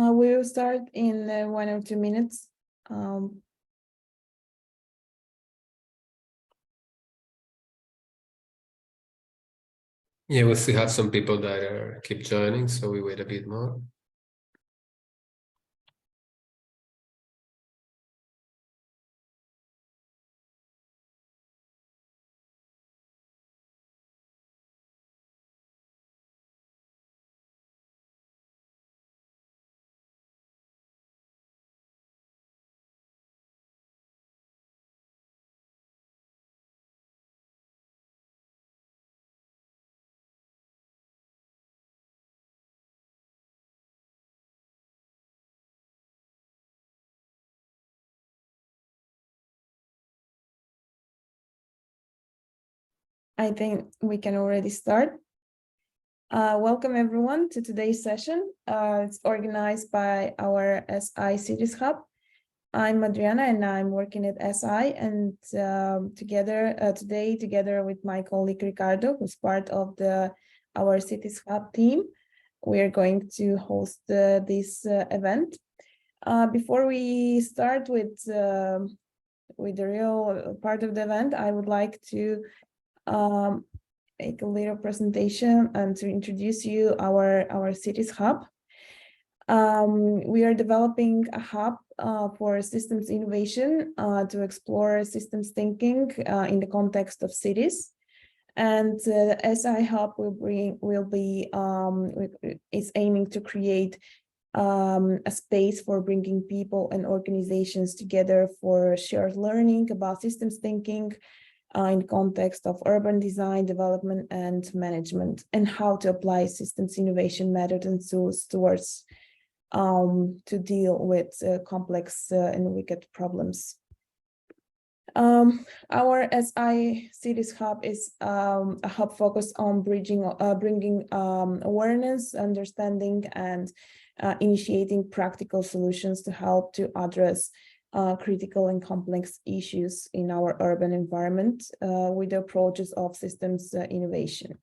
We will start in 1 or 2 minutes. Yeah, we still have some people that keep joining, so we wait a bit more. I think we can already start. Welcome everyone to today's session. It's organized by our SI Cities Hub. I'm Adriana and I'm working at SI, and together with my colleague Ricardo, who's part of our Cities Hub team, we are going to host this event. Before we start with the real part of the event, I would like to make a little presentation and to introduce you our Cities Hub. We are developing a hub for systems innovation to explore systems thinking in the context of cities. And SI Hub is aiming to create a space for bringing people and organizations together for shared learning about systems thinking in context of urban design, development, and management, and how to apply systems innovation methods and tools towards to deal with complex and wicked problems. Our SI Cities Hub is a hub focused on bringing awareness, understanding, and initiating practical solutions to help to address critical and complex issues in our urban environment with the approaches of systems innovation.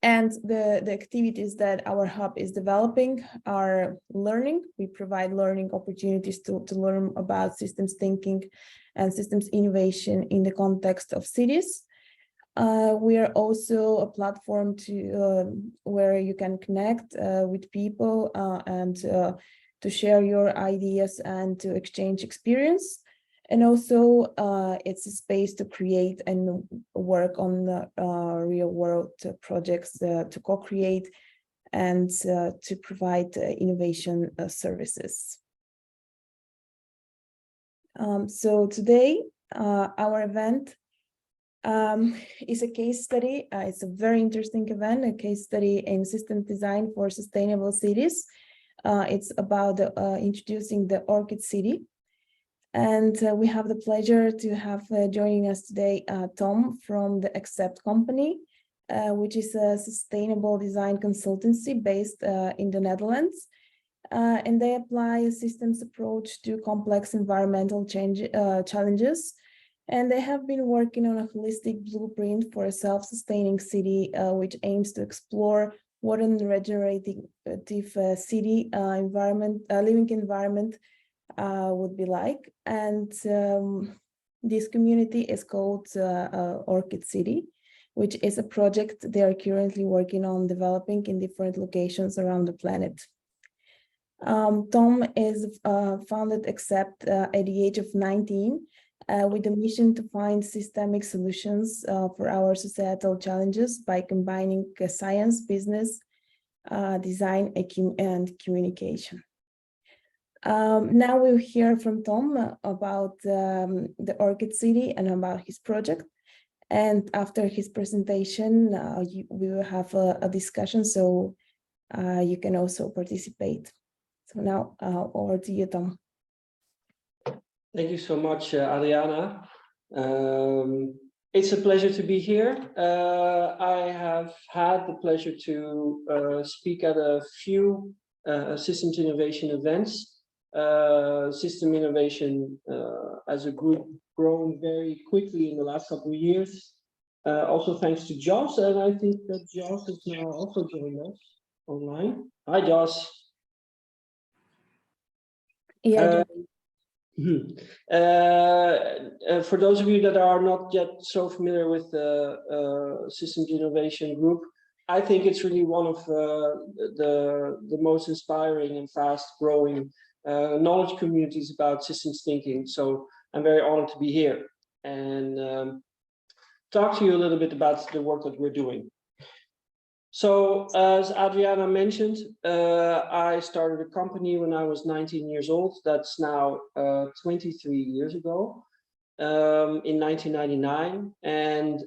And the activities that our hub is developing are learning. We provide learning opportunities to learn about systems thinking and systems innovation in the context of cities. We are also a platform where you can connect with people and to share your ideas and to exchange experience. And also it's a space to create and work on real world projects to co-create and to provide innovation services. So today our event is a case study. It's a very interesting event, a case study in system design for sustainable cities. It's about introducing the Orchid city. And we have the pleasure to have joining us today Tom from the Accept company, which is a sustainable design consultancy based in the Netherlands. And they apply a systems approach to complex environmental challenges. And they have been working on a holistic blueprint for a self-sustaining city, which aims to explore what a regenerative city living environment would be like. And this community is called Orchid City, which is a project they are currently working on developing in different locations around the planet. Tom is founded Accept at the age of 19 with a mission to find systemic solutions for our societal challenges by combining science, business, design, and communication. Now we'll hear from Tom about the Orchid City and about his project. And after his presentation, we will have a discussion, so you can also participate. So now, over to you, Tom. Thank you so much, Adriana. It's a pleasure to be here. I have had the pleasure to speak at a few systems innovation events. System innovation as a group grown very quickly in the last couple of years. Also thanks to Josh, and I think that Josh is now also joined us online. Hi, Josh. Yeah. For those of you that are not yet so familiar with the Systems Innovation Group, I think it's really one of the most inspiring and fast-growing knowledge communities about systems thinking. So I'm very honored to be here and talk to you a little bit about the work that we're doing. So as Adriana mentioned, I started a company when I was 19 years old. That's now 23 years ago, in 1999. And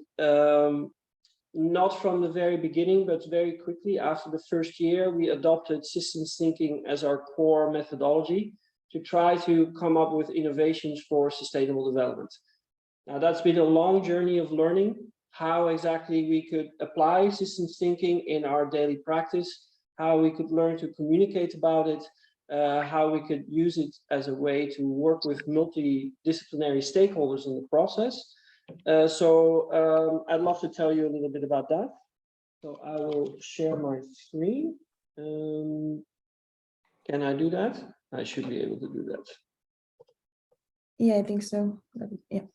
not from the very beginning, but very quickly after the first year, we adopted systems thinking as our core methodology to try to come up with innovations for sustainable development. Now, that's been a long journey of learning how exactly we could apply systems thinking in our daily practice, how we could learn to communicate about it, how we could use it as a way to work with multidisciplinary stakeholders in the process. I'd love to tell you a little bit about that. So I will share my screen. Can I do that? I should be able to do that. Yeah, I think so. Yeah.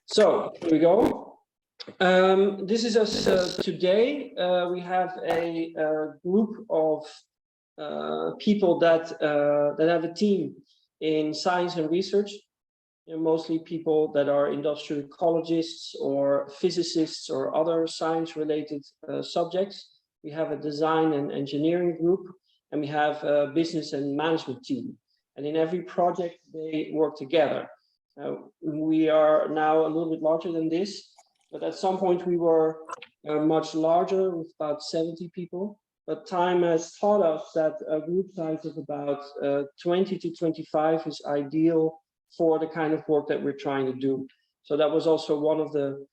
So here we go. This is us today. We have a group of people that have a team in science and research. Mostly people that are industrial ecologists or physicists or other science-related subjects. We have a design and engineering group, and we have a business and management team. And in every project, they work together. We are now a little bit larger than this, but at some point we were much larger with about 70 people. But time has taught us that a group size of about 20 to 25 is ideal for the kind of work that we're trying to do. So that was also one of the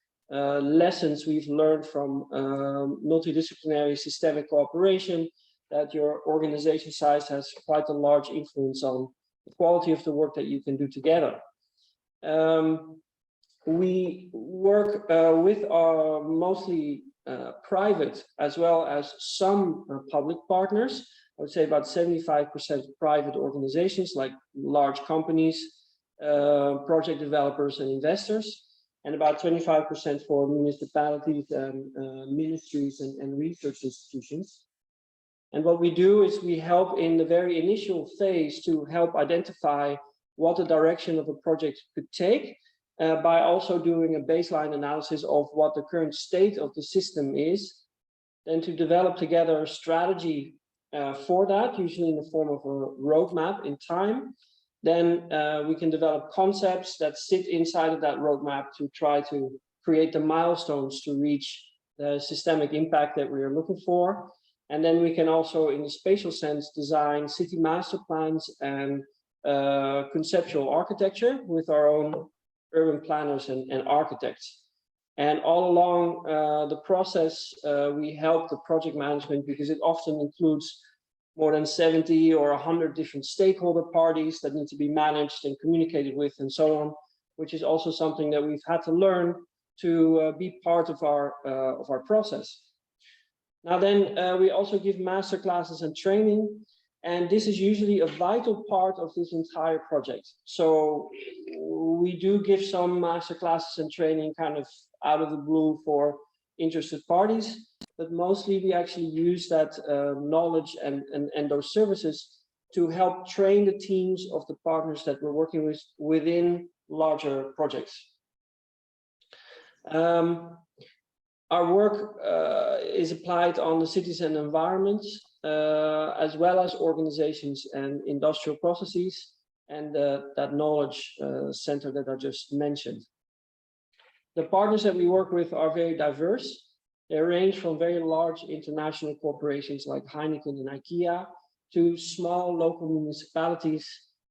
lessons we've learned from multidisciplinary systemic cooperation, that your organization size has quite a large influence on the quality of the work that you can do together. We work with our mostly private as well as some public partners. I would say about 75% private organizations like large companies, project developers and investors, and about 25% for municipalities and ministries and research institutions. And what we do is we help in the very initial phase to help identify what the direction of a project could take by also doing a baseline analysis of what the current state of the system is, then to develop together a strategy for that, usually in the form of a roadmap in time. Then we can develop concepts that sit inside of that roadmap to try to create the milestones to reach the systemic impact that we are looking for. And then we can also, in the spatial sense, design city master plans and conceptual architecture with our own urban planners and architects. And all along the process, we help the project management because it often includes more than 70 or 100 different stakeholder parties that need to be managed and communicated with and so on, which is also something that we've had to learn to be part of our process. Now then, we also give master classes and training, and this is usually a vital part of this entire project. So we do give some master classes and training kind of out of the blue for interested parties, but mostly we actually use that knowledge and those services to help train the teams of the partners that we're working with within larger projects. Our work is applied on the cities and environments, as well as organizations and industrial processes, and that knowledge center that I just mentioned. The partners that we work with are very diverse. They range from very large international corporations like Heineken and IKEA to small local municipalities,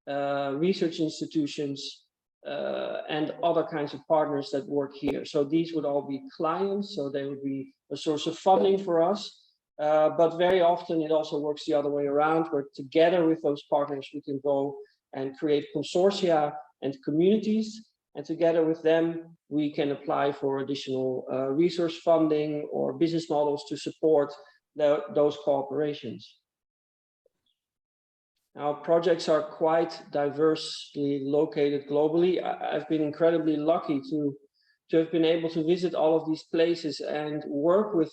research institutions, and other kinds of partners that work here. So these would all be clients, so they would be a source of funding for us. But very often it also works the other way around, where together with those partners, we can go and create consortia and communities. And together with them, we can apply for additional resource funding or business models to support those cooperations. Our projects are quite diversely located globally. I've been incredibly lucky to have been able to visit all of these places and work with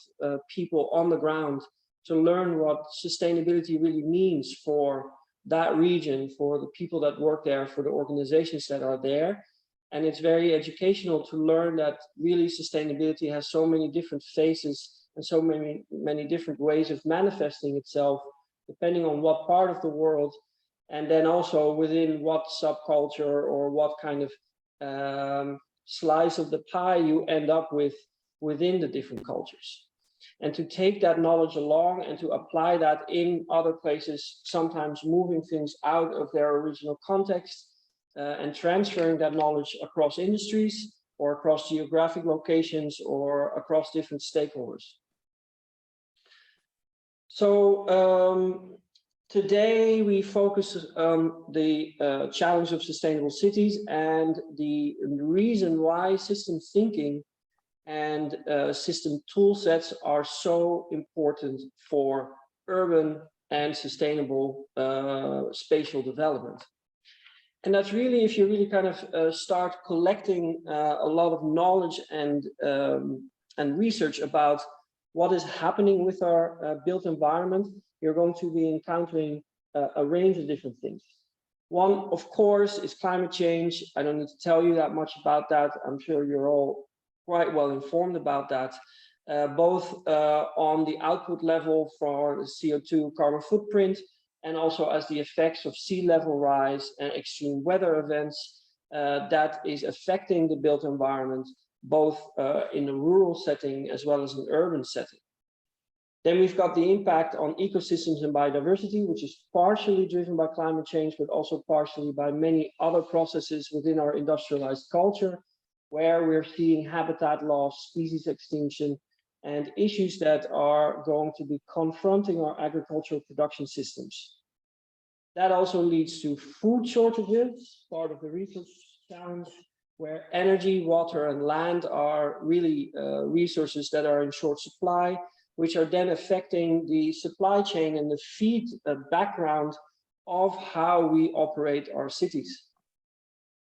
people on the ground to learn what sustainability really means for that region, for the people that work there, for the organizations that are there. And it's very educational to learn that really sustainability has so many different faces and so many different ways of manifesting itself, depending on what part of the world, and then also within what subculture or what kind of slice of the pie you end up with within the different cultures. And to take that knowledge along and to apply that in other places, sometimes moving things out of their original context and transferring that knowledge across industries or across geographic locations or across different stakeholders. So today we focus on the challenge of sustainable cities and the reason why system thinking and system tool sets are so important for urban and sustainable spatial development. And that's really, if you really kind of start collecting a lot of knowledge and research about what is happening with our built environment, you're going to be encountering a range of different things. One, of course, is climate change. I don't need to tell you that much about that. I'm sure you're all quite well informed about that, both on the output level for the CO2 carbon footprint, and also as the effects of sea level rise and extreme weather events that is affecting the built environment, both in a rural setting as well as an urban setting. Then we've got the impact on ecosystems and biodiversity, which is partially driven by climate change, but also partially by many other processes within our industrialized culture, where we're seeing habitat loss, species extinction, and issues that are going to be confronting our agricultural production systems. That also leads to food shortages, part of the resource challenge, where energy, water, and land are really resources that are in short supply, which are then affecting the supply chain and the feed background of how we operate our cities.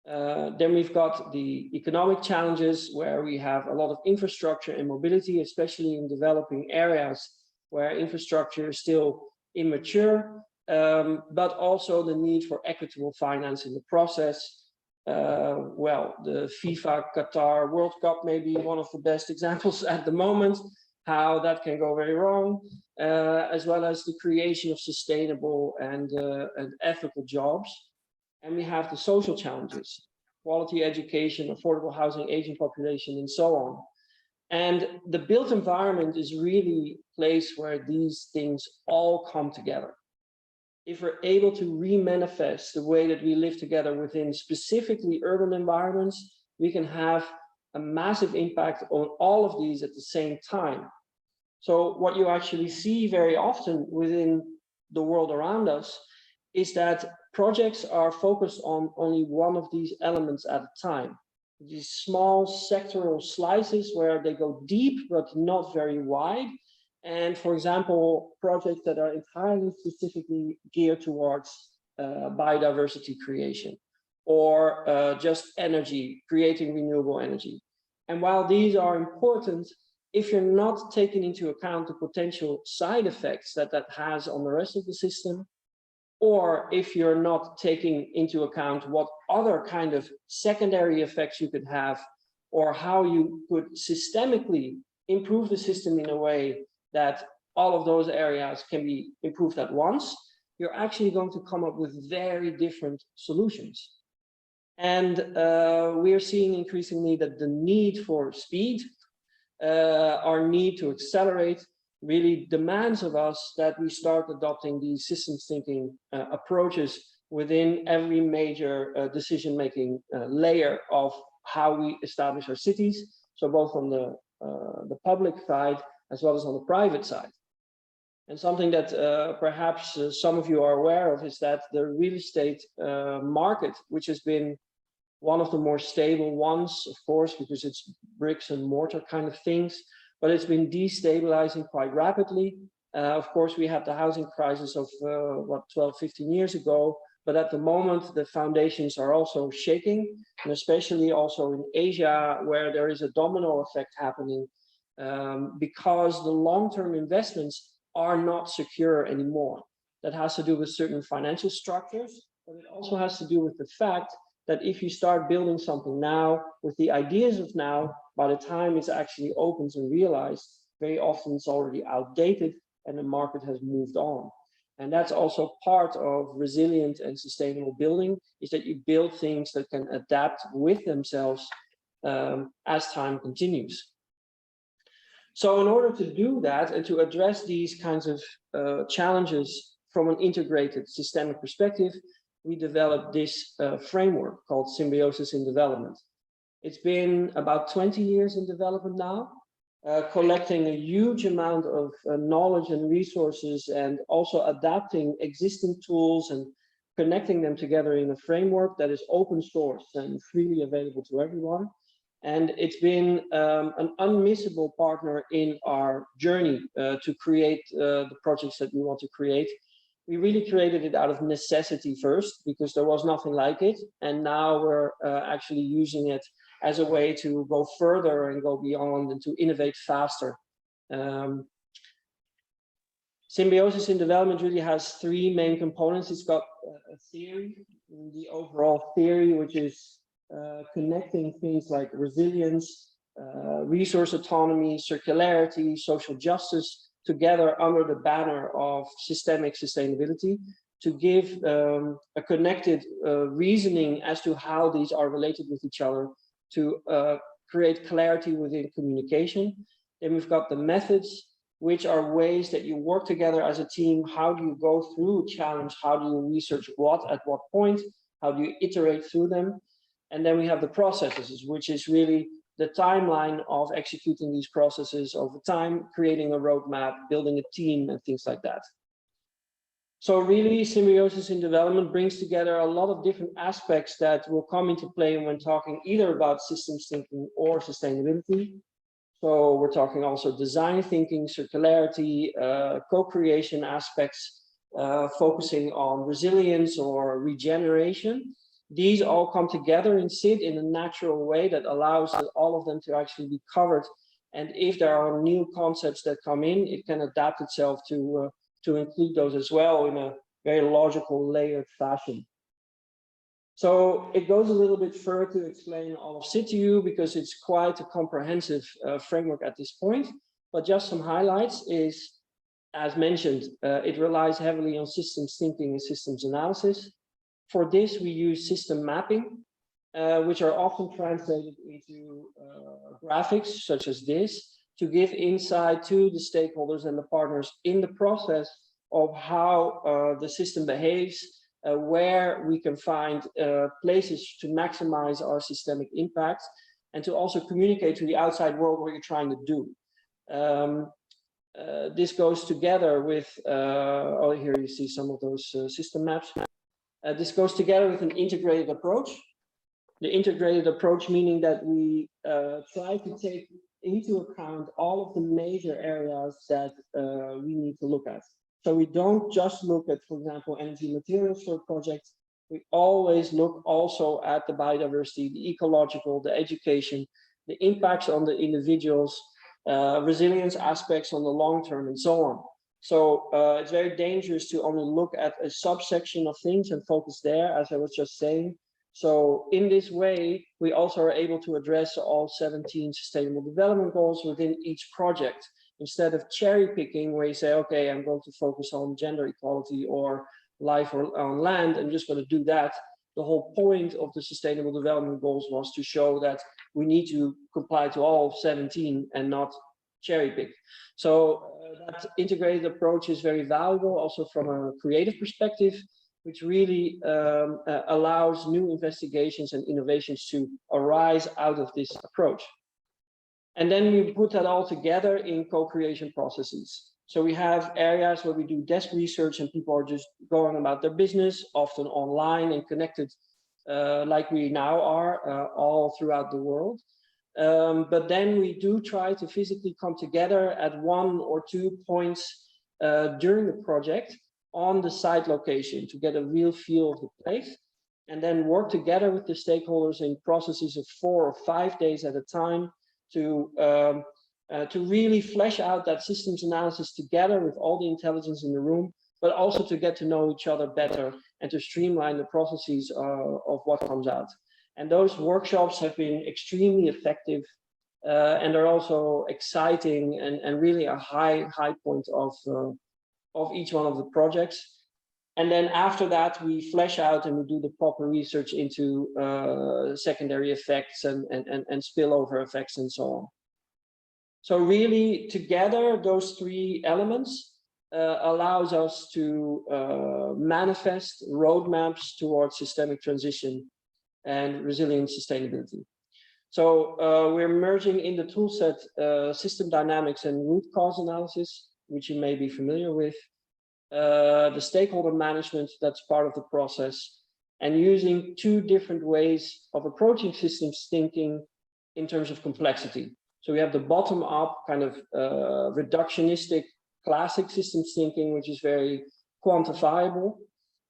Then we've got the economic challenges, where we have a lot of infrastructure and mobility, especially in developing areas where infrastructure is still immature, but also the need for equitable finance in the process. Well, the FIFA Qatar World Cup may be one of the best examples at the moment, how that can go very wrong, as well as the creation of sustainable and ethical jobs. And we have the social challenges, quality education, affordable housing, aging population, and so on. And the built environment is really a place where these things all come together. If we're able to re-manifest the way that we live together within specifically urban environments, we can have a massive impact on all of these at the same time. So what you actually see very often within the world around us is that projects are focused on only one of these elements at a time. These small sectoral slices where they go deep but not very wide. And for example, projects that are entirely specifically geared towards biodiversity creation, or just energy, creating renewable energy. And while these are important, if you're not taking into account the potential side effects that that has on the rest of the system, or if you're not taking into account what other kind of secondary effects you could have, or how you could systemically improve the system in a way that all of those areas can be improved at once, you're actually going to come up with very different solutions. And we're seeing increasingly that the need for speed, our need to accelerate, really demands of us that we start adopting these systems thinking approaches within every major decision-making layer of how we establish our cities. So both on the public side as well as on the private side. And something that perhaps some of you are aware of is that the real estate market, which has been one of the more stable ones, of course, because it's bricks and mortar kind of things, but it's been destabilizing quite rapidly. Of course, we had the housing crisis of 12, 15 years ago, but at the moment, the foundations are also shaking, and especially also in Asia, where there is a domino effect happening, because the long-term investments are not secure anymore. That has to do with certain financial structures, but it also has to do with the fact that if you start building something now with the ideas of now, by the time it's actually opened and realized, very often it's already outdated and the market has moved on. And that's also part of resilient and sustainable building, is that you build things that can adapt with themselves as time continues. So in order to do that and to address these kinds of challenges from an integrated systemic perspective, we developed this framework called Symbiosis in Development. It's been about 20 years in development now, collecting a huge amount of knowledge and resources, and also adapting existing tools and connecting them together in a framework that is open source and freely available to everyone. And it's been an unmissable partner in our journey to create the projects that we want to create. We really created it out of necessity first, because there was nothing like it. And now we're actually using it as a way to go further and go beyond and to innovate faster. Symbiosis in Development really has three main components. It's got a theory, the overall theory, which is connecting things like resilience, resource autonomy, circularity, social justice together under the banner of systemic sustainability, to give a connected reasoning as to how these are related with each other, to create clarity within communication. Then we've got the methods, which are ways that you work together as a team. How do you go through a challenge? How do you research what at what point? How do you iterate through them? And then we have the processes, which is really the timeline of executing these processes over time, creating a roadmap, building a team, and things like that. So really, Symbiosis in Development brings together a lot of different aspects that will come into play when talking either about systems thinking or sustainability. So we're talking also design thinking, circularity, co-creation aspects, focusing on resilience or regeneration. These all come together and sit in a natural way that allows all of them to actually be covered. And if there are new concepts that come in, it can adapt itself to include those as well in a very logical, layered fashion. So it goes a little bit further to explain all of it to you, because it's quite a comprehensive framework at this point. But just some highlights is, as mentioned, it relies heavily on systems thinking and systems analysis. For this, we use system mapping, which are often translated into graphics such as this, to give insight to the stakeholders and the partners in the process of how the system behaves, where we can find places to maximize our systemic impact, and to also communicate to the outside world what you're trying to do. This goes together with, oh, here you see some of those system maps. This goes together with an integrated approach. The integrated approach meaning that we try to take into account all of the major areas that we need to look at. So we don't just look at, for example, energy materials for a project. We always look also at the biodiversity, the ecological, the education, the impacts on the individuals, resilience aspects on the long term, and so on. So it's very dangerous to only look at a subsection of things and focus there, as I was just saying. So in this way, we also are able to address all 17 sustainable development goals within each project. instead of cherry picking, where you say, okay, I'm going to focus on gender equality or life on land, I'm just going to do that. The whole point of the Sustainable Development Goals was to show that we need to comply to all 17 and not cherry pick. So that integrated approach is very valuable also from a creative perspective, which really allows new investigations and innovations to arise out of this approach. And then we put that all together in co-creation processes. So we have areas where we do desk research and people are just going about their business, often online and connected like we now are all throughout the world. But then we do try to physically come together at 1 or 2 points during the project on the site location to get a real feel of the place, and then work together with the stakeholders in processes of 4 or 5 days at a time to really flesh out that systems analysis together with all the intelligence in the room, but also to get to know each other better and to streamline the processes of what comes out. And those workshops have been extremely effective, and they're also exciting and really a high point of each one of the projects. And then after that, we flesh out and we do the proper research into secondary effects and spillover effects and so on. So really together, those 3 elements allows us to manifest roadmaps towards systemic transition and resilient sustainability. So we're merging in the toolset system dynamics and root cause analysis, which you may be familiar with, the stakeholder management that's part of the process, and using 2 different ways of approaching systems thinking in terms of complexity. So we have the bottom-up kind of reductionistic classic systems thinking, which is very quantifiable.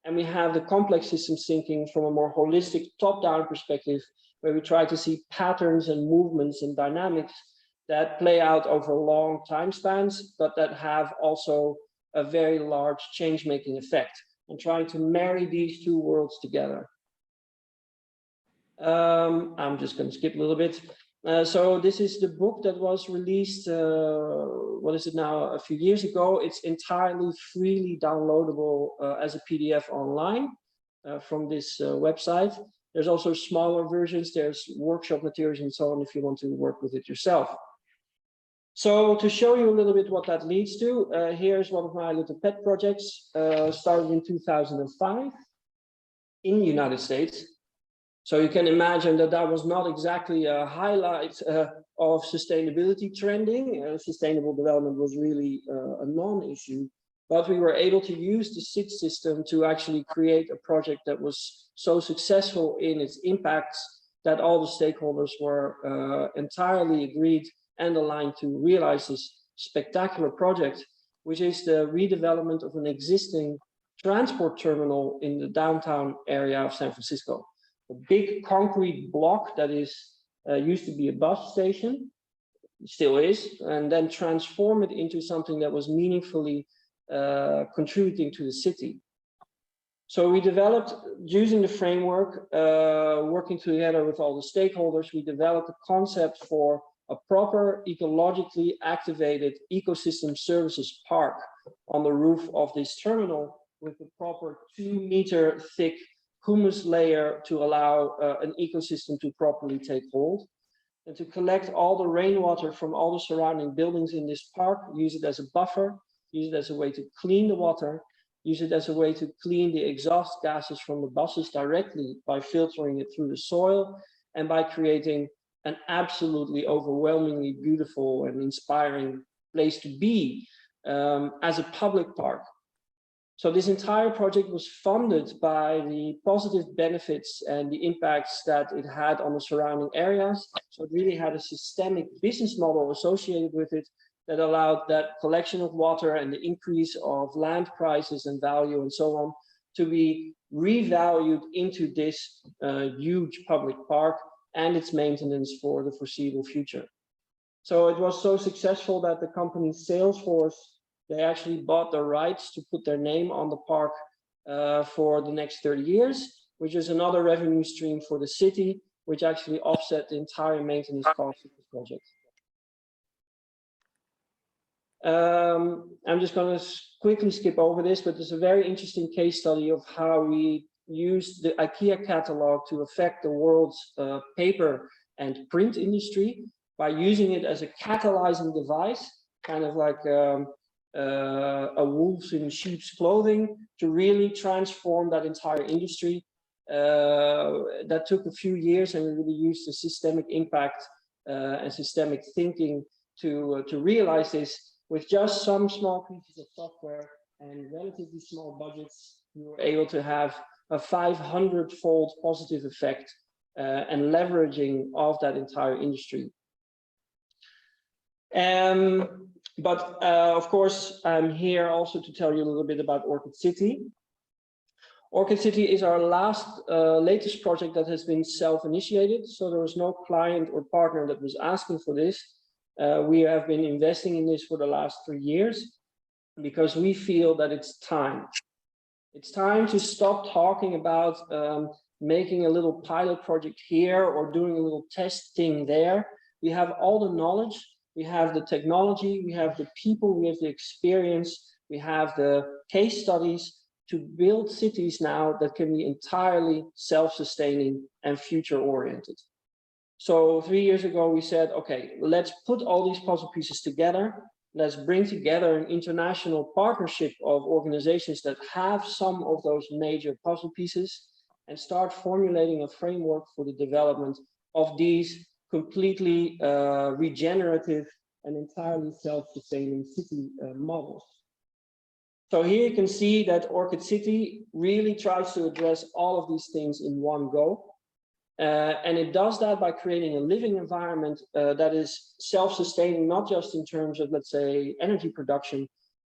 And we have the complex systems thinking from a more holistic top-down perspective, where we try to see patterns and movements and dynamics that play out over long time spans, but that have also a very large change-making effect, and trying to marry these 2 worlds together. I'm just going to skip a little bit. So this is the book that was released, what is it now, a few years ago. It's entirely freely downloadable as a PDF online from this website. There's also smaller versions, there's workshop materials and so on if you want to work with it yourself. So to show you a little bit what that leads to, here's one of my little pet projects, started in 2005 in the United States. So you can imagine that that was not exactly a highlight of sustainability trending. Sustainable development was really a non-issue, but we were able to use the SIT system to actually create a project that was so successful in its impacts that all the stakeholders were entirely agreed and aligned to realize this spectacular project, which is the redevelopment of an existing transport terminal in the downtown area of San Francisco. A big concrete block that is used to be a bus station, still is, and then transform it into something that was meaningfully contributing to the city. So we developed, using the framework, working together with all the stakeholders, we developed a concept for a proper ecologically activated ecosystem services park on the roof of this terminal with a proper 2-meter thick humus layer to allow an ecosystem to properly take hold, and to collect all the rainwater from all the surrounding buildings in this park, use it as a buffer, use it as a way to clean the water, use it as a way to clean the exhaust gases from the buses directly by filtering it through the soil, and by creating an absolutely overwhelmingly beautiful and inspiring place to be as a public park. So this entire project was funded by the positive benefits and the impacts that it had on the surrounding areas. So it really had a systemic business model associated with it that allowed that collection of water and the increase of land prices and value and so on to be revalued into this huge public park and its maintenance for the foreseeable future. So it was so successful that the company Salesforce, they actually bought the rights to put their name on the park for the next 30 years, which is another revenue stream for the city, which actually offset the entire maintenance cost of the project. I'm just going to quickly skip over this, but there's a very interesting case study of how we used the IKEA catalog to affect the world's paper and print industry by using it as a catalyzing device, kind of like a wolf in sheep's clothing, to really transform that entire industry. That took a few years, and we really used the systemic impact and systemic thinking to realize this. With just some small pieces of software and relatively small budgets, we were able to have a 500-fold positive effect and leveraging of that entire industry. But of course, I'm here also to tell you a little bit about Orchid City. Orchid City is our latest project that has been self-initiated, so there was no client or partner that was asking for this. We have been investing in this for the last 3 years because we feel that it's time. It's time to stop talking about making a little pilot project here or doing a little testing there. We have all the knowledge, we have the technology, we have the people, we have the experience, we have the case studies to build cities now that can be entirely self-sustaining and future-oriented. So 3 years ago, we said, okay, let's put all these puzzle pieces together. Let's bring together an international partnership of organizations that have some of those major puzzle pieces and start formulating a framework for the development of these completely regenerative and entirely self-sustaining city models. So here you can see that Orchid City really tries to address all of these things in one go. And it does that by creating a living environment that is self-sustaining, not just in terms of, let's say, energy production,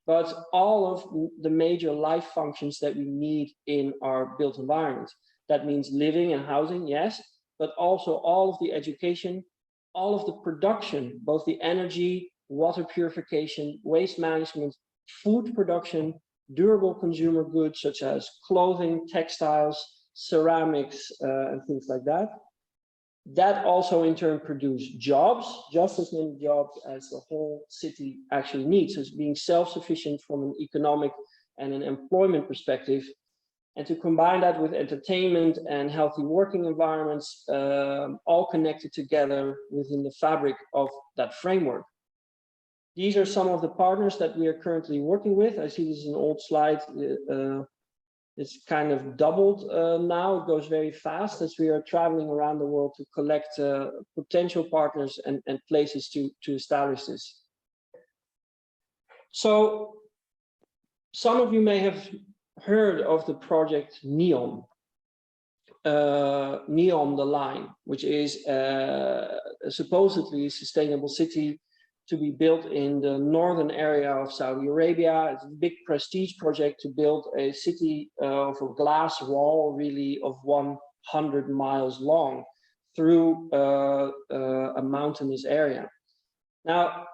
but all of the major life functions that we need in our built environment. That means living and housing, yes, but also all of the education, all of the production, both the energy, water purification, waste management, food production, durable consumer goods such as clothing, textiles, ceramics, and things like that. That also in turn produce jobs, just as many jobs as the whole city actually needs. So it's being self-sufficient from an economic and an employment perspective. And to combine that with entertainment and healthy working environments, all connected together within the fabric of that framework. These are some of the partners that we are currently working with. I see this is an old slide. It's kind of doubled now. It goes very fast as we are traveling around the world to collect potential partners and places to establish this. So some of you may have heard of the project NEOM. NEOM, the line, which is supposedly a sustainable city to be built in the northern area of Saudi Arabia. It's a big prestige project to build a city of a glass wall, really of 100 miles long through a mountainous area. Now,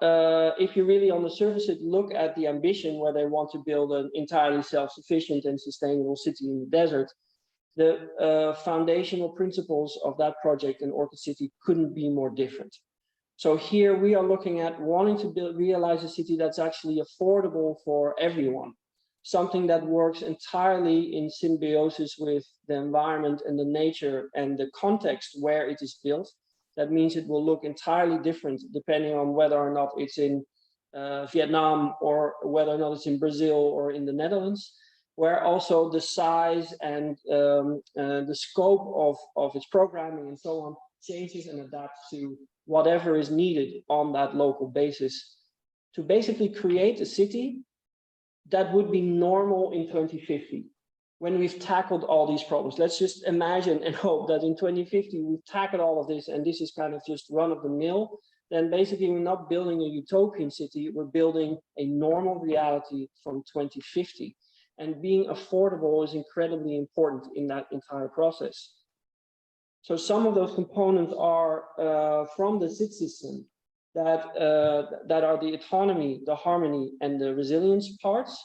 if you really on the surface look at the ambition where they want to build an entirely self-sufficient and sustainable city in the desert, the foundational principles of that project in Orchid City couldn't be more different. So here we are looking at wanting to realize a city that's actually affordable for everyone, something that works entirely in symbiosis with the environment and the nature and the context where it is built. That means it will look entirely different depending on whether or not it's in Vietnam or whether or not it's in Brazil or in the Netherlands, where also the size and the scope of its programming and so on changes and adapts to whatever is needed on that local basis to basically create a city that would be normal in 2050 when we've tackled all these problems. Let's just imagine and hope that in 2050 we've tackled all of this and this is kind of just run of the mill. Then basically we're not building a utopian city, we're building a normal reality from 2050. And being affordable is incredibly important in that entire process. So some of those components are from the SIT system that are the autonomy, the harmony, and the resilience parts.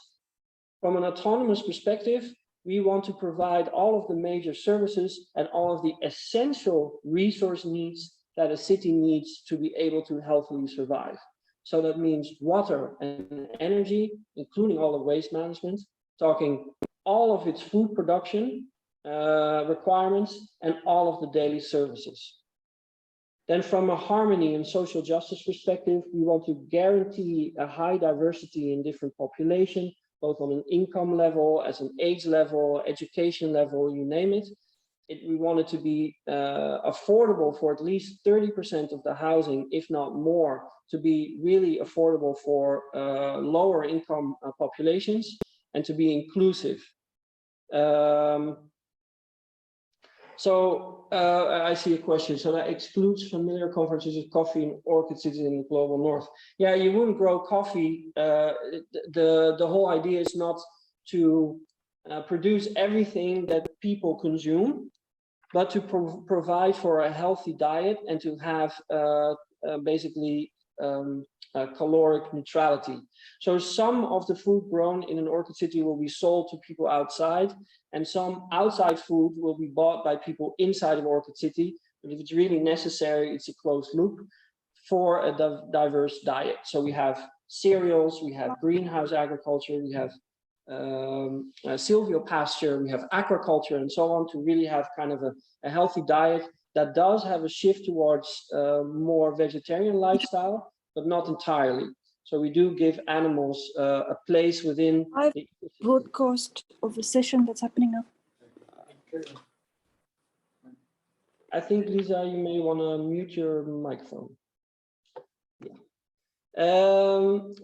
From an autonomous perspective, we want to provide all of the major services and all of the essential resource needs that a city needs to be able to healthily survive. So that means water and energy, including all the waste management, talking all of its food production requirements and all of the daily services. Then from a harmony and social justice perspective, we want to guarantee a high diversity in different population, both on an income level, as an age level, education level, you name it. We want it to be affordable for at least 30% of the housing, if not more, to be really affordable for lower income populations and to be inclusive. I see a question. So that excludes familiar conferences of coffee in orchid cities in the global north. Yeah, you wouldn't grow coffee. The whole idea is not to produce everything that people consume, but to provide for a healthy diet and to have basically caloric neutrality. So some of the food grown in an orchid city will be sold to people outside, and some outside food will be bought by people inside of orchid city. But if it's really necessary, it's a closed loop for a diverse diet. So we have cereals, we have greenhouse agriculture, we have silvopasture, we have aquaculture, and so on, to really have kind of a healthy diet that does have a shift towards more vegetarian lifestyle, but not entirely. So we do give animals a place within the broadcast of the session that's happening now. I think, Lisa, you may want to mute your microphone. Yeah.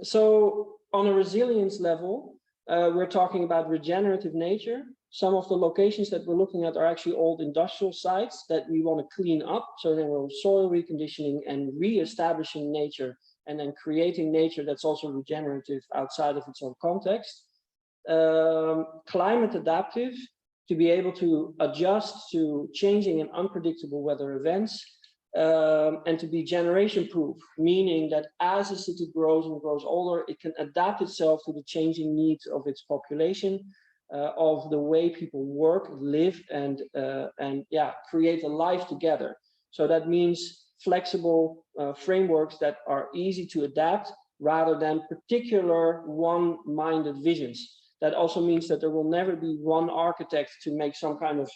So on a resilience level, we're talking about regenerative nature. Some of the locations that we're looking at are actually old industrial sites that we want to clean up. So then we're soil reconditioning and re-establishing nature, and then creating nature that's also regenerative outside of its own context. Climate adaptive, to be able to adjust to changing and unpredictable weather events, and to be generation proof, meaning that as a city grows and grows older, it can adapt itself to the changing needs of its population, of the way people work, live, and create a life together. So that means flexible frameworks that are easy to adapt rather than particular one-minded visions. That also means that there will never be one architect to make some kind of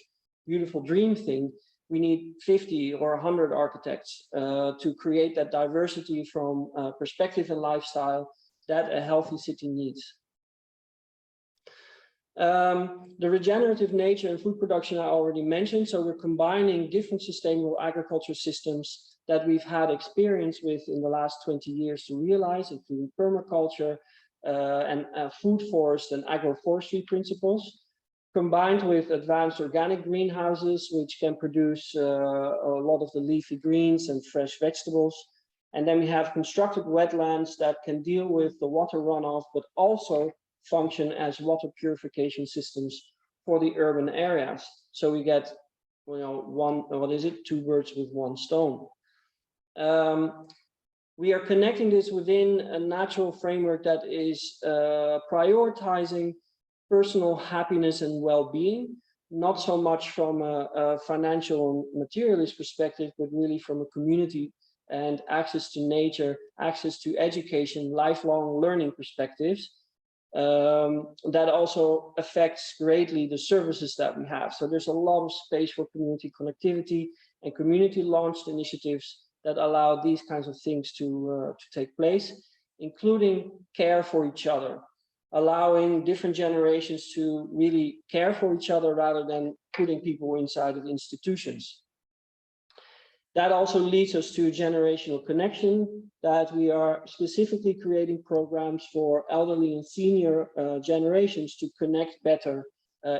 beautiful dream thing. We need 50 or 100 architects to create that diversity from perspective and lifestyle that a healthy city needs. The regenerative nature and food production I already mentioned. So we're combining different sustainable agriculture systems that we've had experience with in the last 20 years to realize, including permaculture and food forest and agroforestry principles, combined with advanced organic greenhouses, which can produce a lot of the leafy greens and fresh vegetables. And then we have constructed wetlands that can deal with the water runoff, but also function as water purification systems for the urban areas. So we get, two birds with one stone. We are connecting this within a natural framework that is prioritizing personal happiness and well-being, not so much from a financial and materialist perspective, but really from a community and access to nature, access to education, lifelong learning perspectives. That also affects greatly the services that we have. So there's a lot of space for community connectivity and community launched initiatives that allow these kinds of things to take place, including care for each other, allowing different generations to really care for each other rather than putting people inside of institutions. That also leads us to generational connection, that we are specifically creating programs for elderly and senior generations to connect better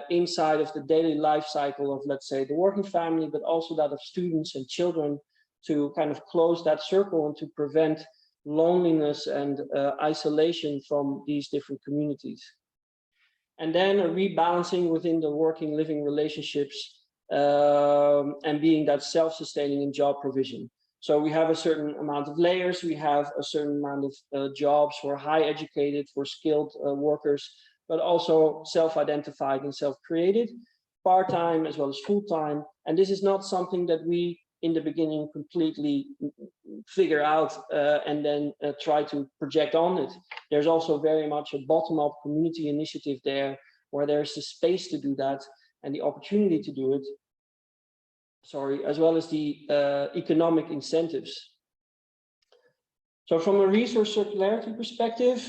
inside of the daily life cycle of, let's say, the working family, but also that of students and children, to kind of close that circle and to prevent loneliness and isolation from these different communities. And then a rebalancing within the working living relationships, and being that self-sustaining in job provision. So we have a certain amount of layers, we have a certain amount of jobs for high educated, for skilled workers, but also self-identified and self-created, part-time as well as full-time. And this is not something that we in the beginning completely figure out and then try to project on it. There's also very much a bottom-up community initiative there, where there's the space to do that and the opportunity to do it, sorry, as well as the economic incentives. So from a resource circularity perspective,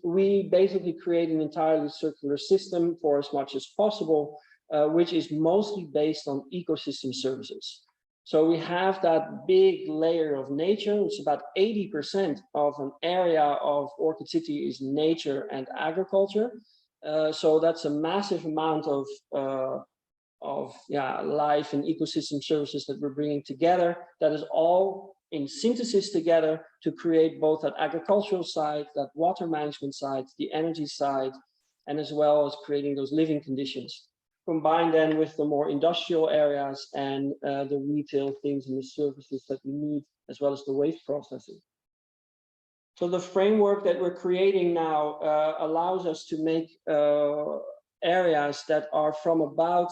we basically create an entirely circular system for as much as possible, which is mostly based on ecosystem services. So we have that big layer of nature, which is about 80% of an area of Orchid City is nature and agriculture. So that's a massive amount of life and ecosystem services that we're bringing together. That is all in synthesis together to create both that agricultural side, that water management side, the energy side, and as well as creating those living conditions. Combined then with the more industrial areas and the retail things and the services that we need, as well as the waste processing. So the framework that we're creating now allows us to make areas that are from about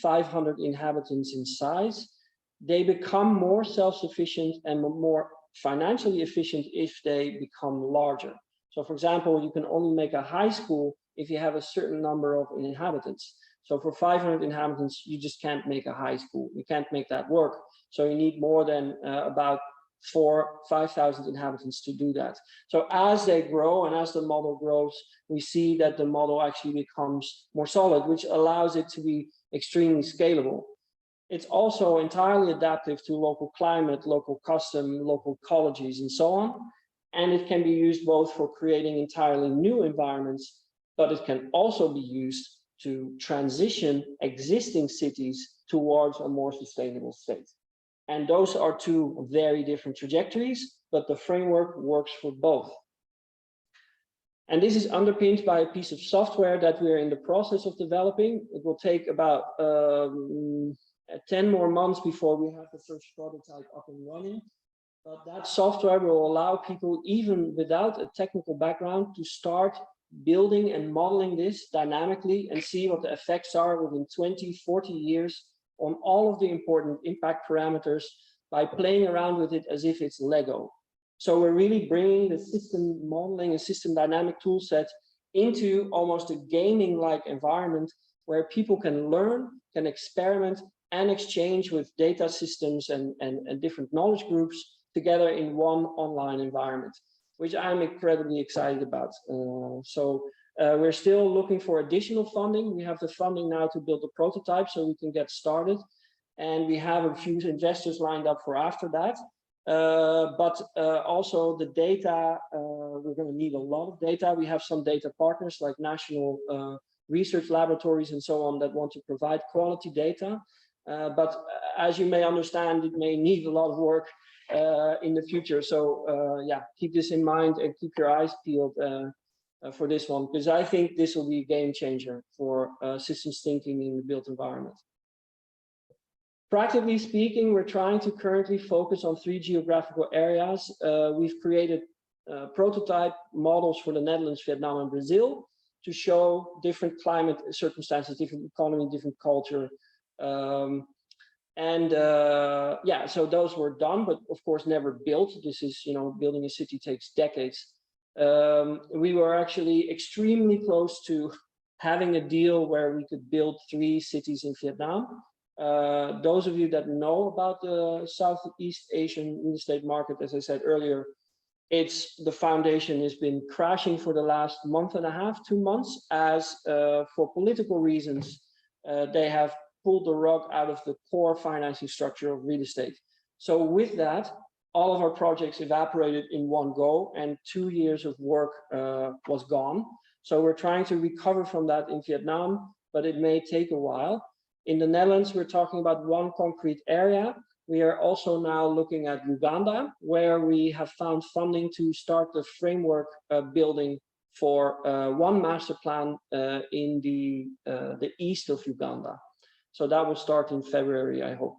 500 inhabitants in size. They become more self-sufficient and more financially efficient if they become larger. So for example, you can only make a high school if you have a certain number of inhabitants. So for 500 inhabitants, you just can't make a high school. You can't make that work. So you need more than about 5,000 inhabitants to do that. So as they grow and as the model grows, we see that the model actually becomes more solid, which allows it to be extremely scalable. It's also entirely adaptive to local climate, local custom, local ecologies, and so on. And it can be used both for creating entirely new environments, but it can also be used to transition existing cities towards a more sustainable state. And those are two very different trajectories, but the framework works for both. And this is underpinned by a piece of software that we're in the process of developing. It will take about 10 more months before we have the first prototype up and running. But that software will allow people, even without a technical background, to start building and modeling this dynamically and see what the effects are within 20, 40 years on all of the important impact parameters by playing around with it as if it's Lego. So we're really bringing the system modeling and system dynamic tool set into almost a gaming-like environment where people can learn, can experiment, and exchange with data systems and different knowledge groups together in one online environment, which I'm incredibly excited about. We're still looking for additional funding. We have the funding now to build a prototype so we can get started. And we have a few investors lined up for after that. Also the data, we're going to need a lot of data. We have some data partners like national research laboratories and so on that want to provide quality data. But as you may understand, it may need a lot of work in the future. So yeah, keep this in mind and keep your eyes peeled for this one, because I think this will be a game changer for systems thinking in the built environment. Practically speaking, we're trying to currently focus on 3 geographical areas. We've created prototype models for the Netherlands, Vietnam, and Brazil to show different climate circumstances, different economy, different culture. Yeah, so those were done, but of course never built. This is, you know, building a city takes decades. We were actually extremely close to having a deal where we could build 3 cities in Vietnam. Those of you that know about the Southeast Asian real estate market, as I said earlier, the foundation has been crashing for the last month and a half, 2 months, as for political reasons, they have pulled the rug out of the core financing structure of real estate. So with that, all of our projects evaporated in one go, and 2 years of work was gone. So we're trying to recover from that in Vietnam, but it may take a while. In the Netherlands, we're talking about 1 concrete area. We are also now looking at Uganda, where we have found funding to start the framework building for 1 master plan in the east of Uganda. So that will start in February, I hope.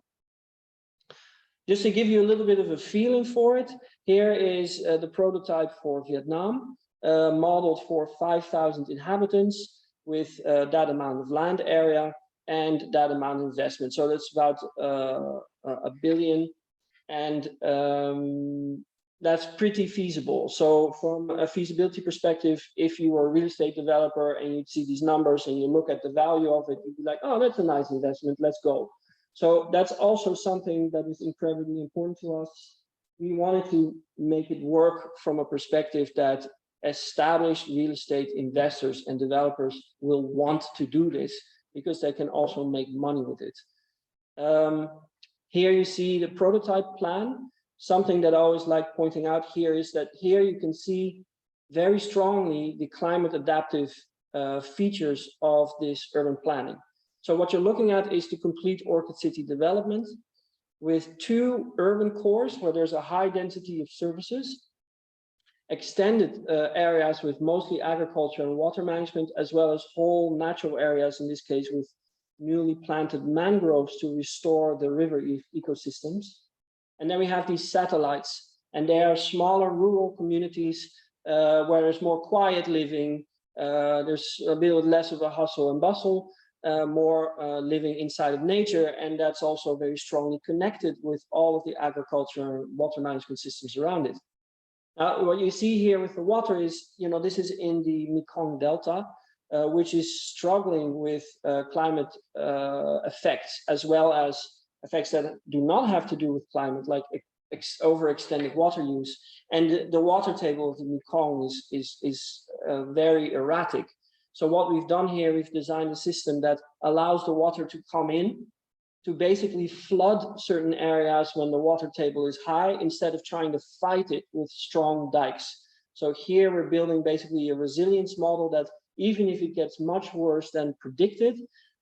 Just to give you a little bit of a feeling for it, here is the prototype for Vietnam, modeled for 5,000 inhabitants with that amount of land area. and that amount of investment. So that's about $1 billion, and that's pretty feasible. So from a feasibility perspective, if you were a real estate developer and you'd see these numbers and you look at the value of it, you'd be like, oh, that's a nice investment, let's go. So that's also something that is incredibly important to us. We wanted to make it work from a perspective that established real estate investors and developers will want to do this because they can also make money with it. Here you see the prototype plan. Something that I always like pointing out here is that here you can see very strongly the climate adaptive features of this urban planning. So what you're looking at is the complete Orchid City development with 2 urban cores where there's a high density of services, extended areas with mostly agriculture and water management, as well as whole natural areas, in this case with newly planted mangroves to restore the river ecosystems. And then we have these satellites, and they are smaller rural communities where there's more quiet living, there's a bit less of a hustle and bustle, more living inside of nature, and that's also very strongly connected with all of the agriculture and water management systems around it. What you see here with the water is, this is in the Mekong Delta, which is struggling with climate effects, as well as effects that do not have to do with climate, like overextended water use. And the water table of the Mekong is very erratic. So what we've done here, we've designed a system that allows the water to come in to basically flood certain areas when the water table is high, instead of trying to fight it with strong dikes. So here we're building basically a resilience model that even if it gets much worse than predicted,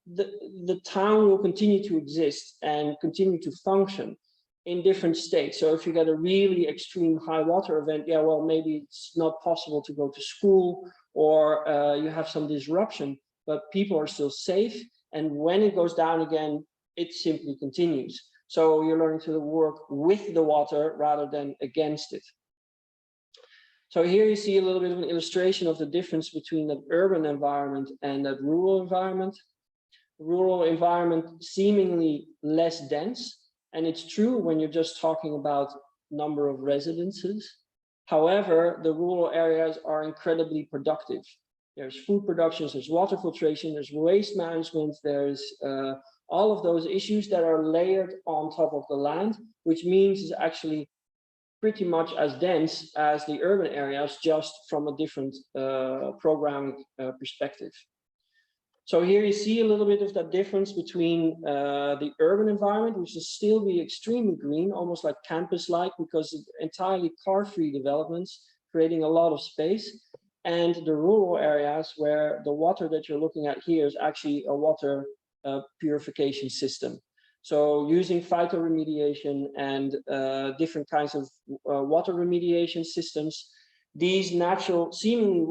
the town will continue to exist and continue to function in different states. So if you get a really extreme high water event, yeah, well, maybe it's not possible to go to school, or you have some disruption, but people are still safe. And when it goes down again, it simply continues. So you're learning to work with the water rather than against it. So here you see a little bit of an illustration of the difference between that urban environment and that rural environment. The rural environment seemingly less dense, and it's true when you're just talking about number of residences. However, the rural areas are incredibly productive. There's food production, there's water filtration, there's waste management, there's all of those issues that are layered on top of the land, which means it's actually pretty much as dense as the urban areas, just from a different programming perspective. So here you see a little bit of that difference between the urban environment, which will still be extremely green, almost like campus-like, because it's entirely car-free developments, creating a lot of space, and the rural areas where the water that you're looking at here is actually a water purification system. So using phytoremediation and different kinds of water remediation systems, these natural, seemingly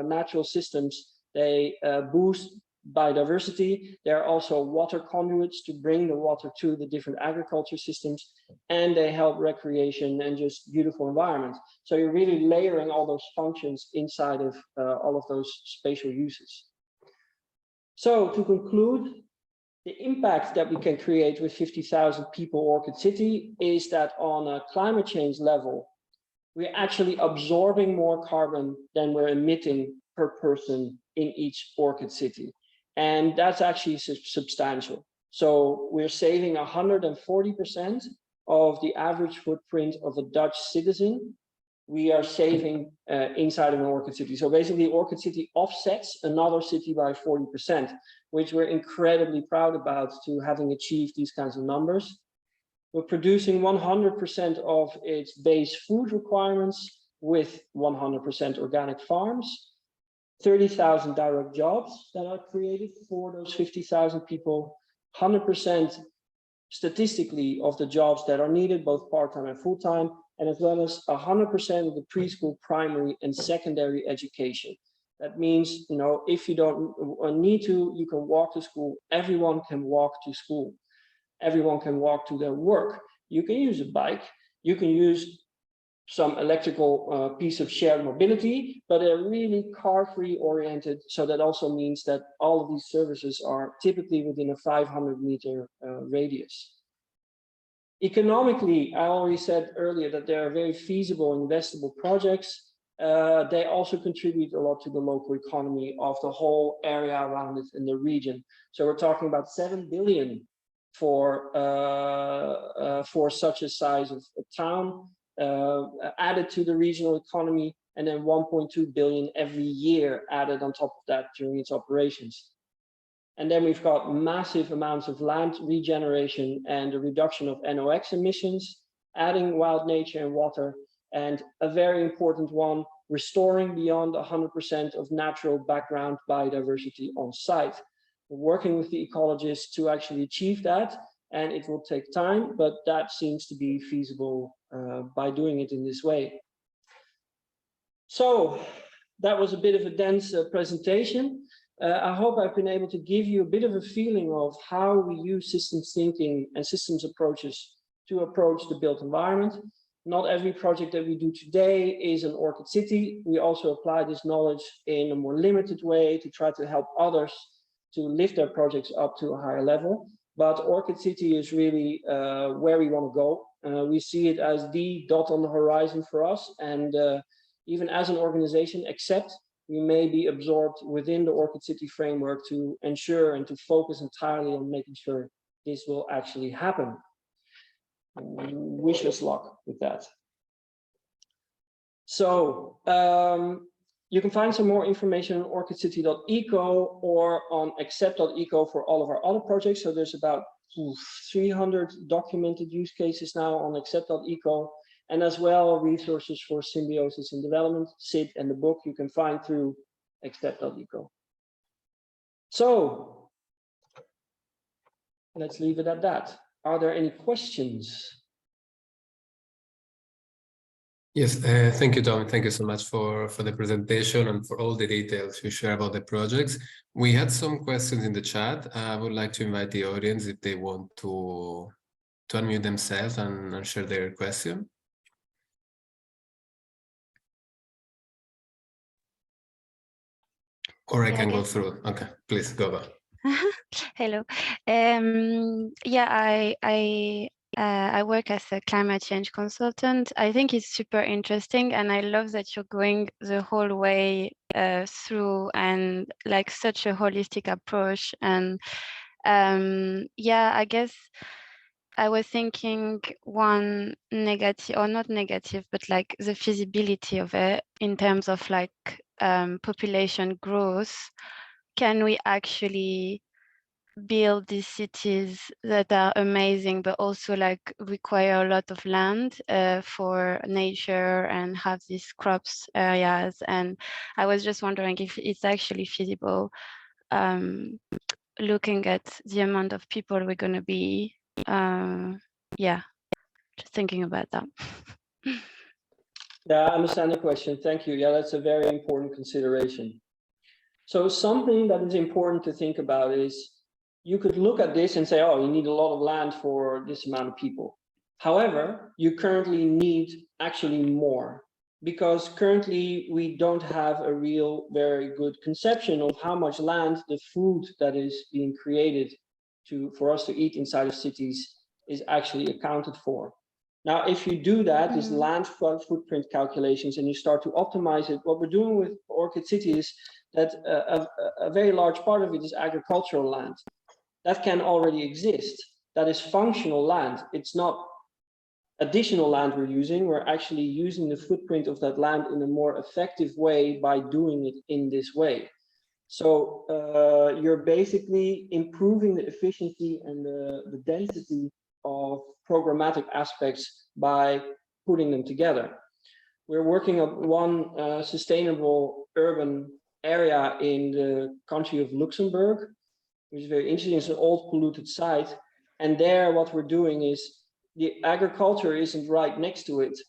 natural systems, they boost biodiversity. They're also water conduits to bring the water to the different agriculture systems, and they help recreation and just beautiful environment. So you're really layering all those functions inside of all of those spatial uses. So to conclude, the impact that we can create with 50,000 people Orchid City is that on a climate change level, we're actually absorbing more carbon than we're emitting per person in each Orchid City. And that's actually substantial. So we're saving 140% of the average footprint of a Dutch citizen. We are saving inside of an Orchid City. So basically Orchid City offsets another city by 40%, which we're incredibly proud about, to having achieved these kinds of numbers. We're producing 100% of its base food requirements with 100% organic farms. 30,000 direct jobs that are created for those 50,000 people, 100% statistically of the jobs that are needed, both part-time and full-time, and as well as 100% of the preschool, primary, and secondary education. That means, if you don't need to, you can walk to school. Everyone can walk to school. Everyone can walk to their work. You can use a bike. You can use some electrical piece of shared mobility, but they're really car-free oriented. So that also means that all of these services are typically within a 500-meter radius. Economically, I already said earlier that they are very feasible, investable projects. They also contribute a lot to the local economy of the whole area around it in the region. So we're talking about 7 billion for such a size of a town, added to the regional economy, and then 1.2 billion every year added on top of that during its operations. And then we've got massive amounts of land regeneration and the reduction of NOx emissions, adding wild nature and water, and a very important one, restoring beyond 100% of natural background biodiversity on site. We're working with the ecologists to actually achieve that, and it will take time, but that seems to be feasible by doing it in this way. So that was a bit of a dense presentation. I hope I've been able to give you a bit of a feeling of how we use systems thinking and systems approaches to approach the built environment. Not every project that we do today is an Orchid City. We also apply this knowledge in a more limited way to try to help others to lift their projects up to a higher level. But Orchid City is really where we want to go. We see it as the dot on the horizon for us. And even as an organization, except we may be absorbed within the Orchid City framework to ensure and to focus entirely on making sure this will actually happen. Wish us luck with that. So you can find some more information on orchidcity.eco or on accept.eco for all of our other projects. So there's about 300 documented use cases now on accept.eco, and as well resources for Symbiosis in development, SID, and the book you can find through accept.eco. So let's leave it at that. Are there any questions? Yes, thank you, Tom. Thank you so much for the presentation and for all the details you share about the projects. We had some questions in the chat. I would like to invite the audience if they want to unmute themselves and share their question. Or I can go through. Okay, please go on. Hello. Yeah, I work as a climate change consultant. I think it's super interesting, and I love that you're going the whole way through and like such a holistic approach. And yeah, I guess I was thinking one negative, or not negative, but like the feasibility of it in terms of like population growth. Can we actually build these cities that are amazing, but also like require a lot of land for nature and have these crops areas? And I was just wondering if it's actually feasible, looking at the amount of people we're going to be. Yeah, just thinking about that. Yeah, I understand the question. Thank you. Yeah, that's a very important consideration. So something that is important to think about is you could look at this and say, oh, you need a lot of land for this amount of people. However, you currently need actually more, because currently we don't have a real very good conception of how much land the food that is being created for us to eat inside of cities is actually accounted for. Now, if you do that, this land footprint calculations, and you start to optimize it, what we're doing with Orchid City is that a very large part of it is agricultural land. That can already exist. That is functional land. It's not additional land we're using. We're actually using the footprint of that land in a more effective way by doing it in this way. So you're basically improving the efficiency and the density of programmatic aspects by putting them together. We're working on one sustainable urban area in the country of Luxembourg, which is very interesting. It's an old polluted site. And there what we're doing is the agriculture isn't right next to it.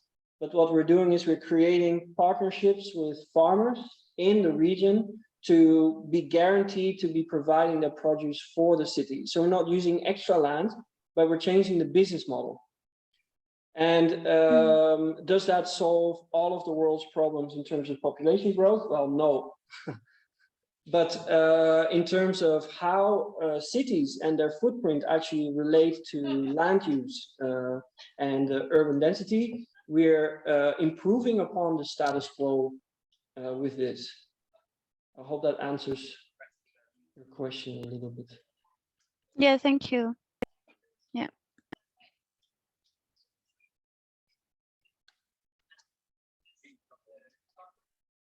But what we're doing is we're creating partnerships with farmers in the region to be guaranteed to be providing their produce for the city. So we're not using extra land, but we're changing the business model. And does that solve all of the world's problems in terms of population growth? Well, no. But in terms of how cities and their footprint actually relate to land use and urban density, we're improving upon the status quo with this. I hope that answers your question a little bit. Yeah, thank you. Yeah.